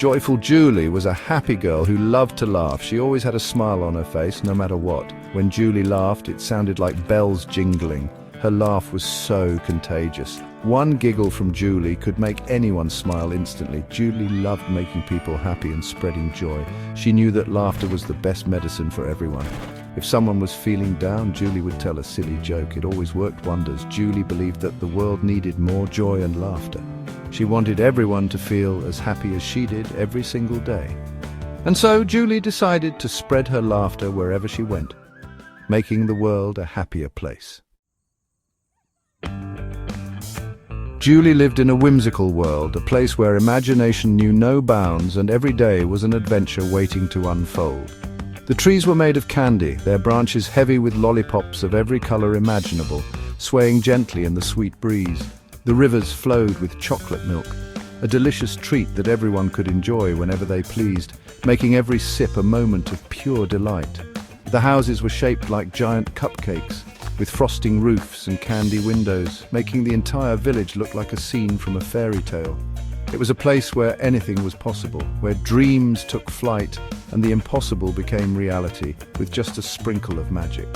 Joyful Julie was a happy girl who loved to laugh. She always had a smile on her face, no matter what. When Julie laughed, it sounded like bells jingling. Her laugh was so contagious. One giggle from Julie could make anyone smile instantly. Julie loved making people happy and spreading joy. She knew that laughter was the best medicine for everyone. If someone was feeling down, Julie would tell a silly joke. It always worked wonders. Julie believed that the world needed more joy and laughter. She wanted everyone to feel as happy as she did every single day. And so Julie decided to spread her laughter wherever she went, making the world a happier place. Julie lived in a whimsical world, a place where imagination knew no bounds and every day was an adventure waiting to unfold. The trees were made of candy, their branches heavy with lollipops of every color imaginable, swaying gently in the sweet breeze. The rivers flowed with chocolate milk, a delicious treat that everyone could enjoy whenever they pleased, making every sip a moment of pure delight. The houses were shaped like giant cupcakes, with frosting roofs and candy windows, making the entire village look like a scene from a fairy tale. It was a place where anything was possible, where dreams took flight and the impossible became reality, with just a sprinkle of magic.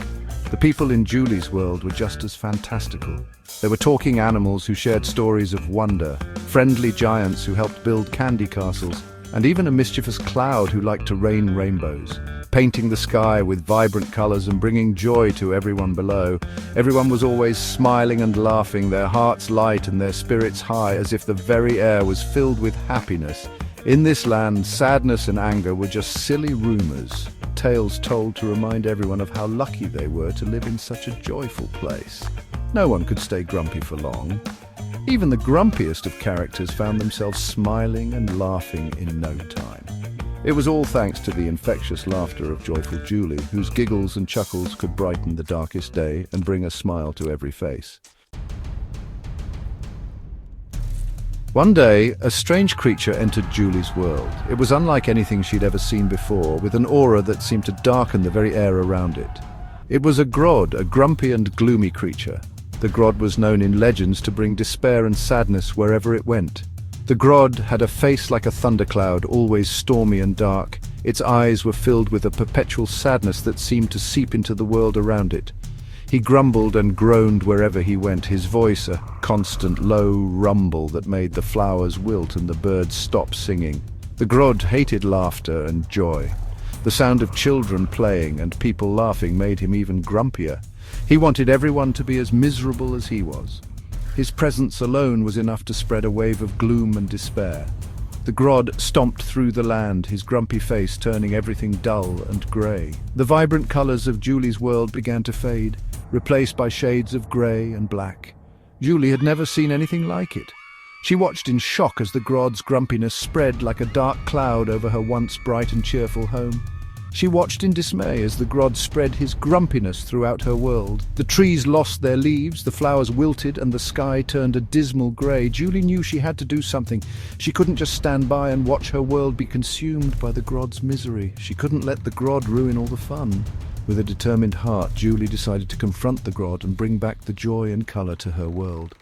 The people in Julie's world were just as fantastical. There were talking animals who shared stories of wonder, friendly giants who helped build candy castles, and even a mischievous cloud who liked to rain rainbows, painting the sky with vibrant colors and bringing joy to everyone below. Everyone was always smiling and laughing, their hearts light and their spirits high, as if the very air was filled with happiness. In this land, sadness and anger were just silly rumors, tales told to remind everyone of how lucky they were to live in such a joyful place. No one could stay grumpy for long. Even the grumpiest of characters found themselves smiling and laughing in no time. It was all thanks to the infectious laughter of joyful Julie, whose giggles and chuckles could brighten the darkest day and bring a smile to every face. One day, a strange creature entered Julie's world. It was unlike anything she'd ever seen before, with an aura that seemed to darken the very air around it. It was a Grodd, a grumpy and gloomy creature. The Grodd was known in legends to bring despair and sadness wherever it went. The Grodd had a face like a thundercloud, always stormy and dark. Its eyes were filled with a perpetual sadness that seemed to seep into the world around it. He grumbled and groaned wherever he went, his voice a constant low rumble that made the flowers wilt and the birds stop singing. The Grodd hated laughter and joy. The sound of children playing and people laughing made him even grumpier. He wanted everyone to be as miserable as he was. His presence alone was enough to spread a wave of gloom and despair. The Grodd stomped through the land, his grumpy face turning everything dull and grey. The vibrant colours of Julie's world began to fade, replaced by shades of grey and black. Julie had never seen anything like it. She watched in shock as the Grodd's grumpiness spread like a dark cloud over her once bright and cheerful home. She watched in dismay as the Grodd spread his grumpiness throughout her world. The trees lost their leaves, the flowers wilted, and the sky turned a dismal grey. Julie knew she had to do something. She couldn't just stand by and watch her world be consumed by the Grodd's misery. She couldn't let the Grodd ruin all the fun. With a determined heart, Julie decided to confront the Grodd and bring back the joy and colour to her world.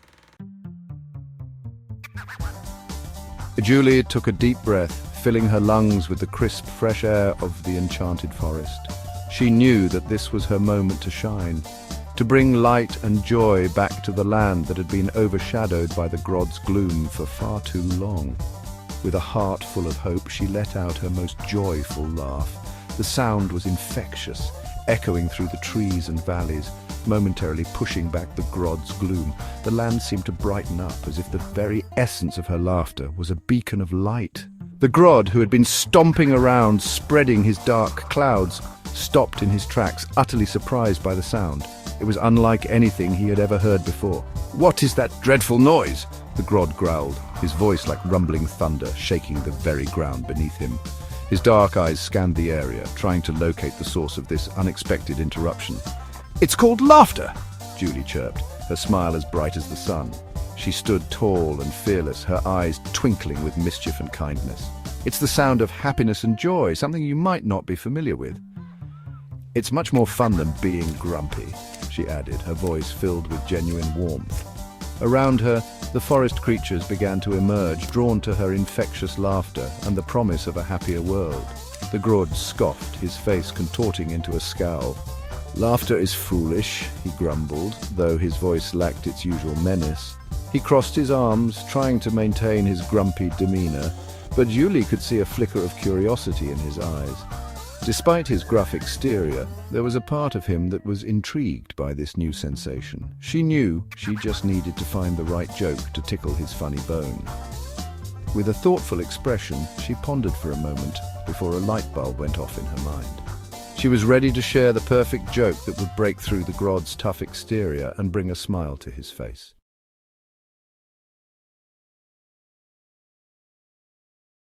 Julie took a deep breath, filling her lungs with the crisp, fresh air of the enchanted forest. She knew that this was her moment to shine, to bring light and joy back to the land that had been overshadowed by the Grodd's gloom for far too long. With a heart full of hope, she let out her most joyful laugh. The sound was infectious, echoing through the trees and valleys, momentarily pushing back the Grodd's gloom. The land seemed to brighten up, as if the very essence of her laughter was a beacon of light. The Grodd, who had been stomping around, spreading his dark clouds, stopped in his tracks, utterly surprised by the sound. It was unlike anything he had ever heard before. "What is that dreadful noise?" the Grodd growled, his voice like rumbling thunder, shaking the very ground beneath him. His dark eyes scanned the area, trying to locate the source of this unexpected interruption. "It's called laughter," Julie chirped, her smile as bright as the sun. She stood tall and fearless, her eyes twinkling with mischief and kindness. "It's the sound of happiness and joy, something you might not be familiar with." "It's much more fun than being grumpy," she added, her voice filled with genuine warmth. Around her, the forest creatures began to emerge, drawn to her infectious laughter and the promise of a happier world. The Grodd scoffed, his face contorting into a scowl. "Laughter is foolish," he grumbled, though his voice lacked its usual menace. He crossed his arms, trying to maintain his grumpy demeanor, but Julie could see a flicker of curiosity in his eyes. Despite his gruff exterior, there was a part of him that was intrigued by this new sensation. She knew she just needed to find the right joke to tickle his funny bone. With a thoughtful expression, she pondered for a moment before a light bulb went off in her mind. She was ready to share the perfect joke that would break through the Grodd's tough exterior and bring a smile to his face.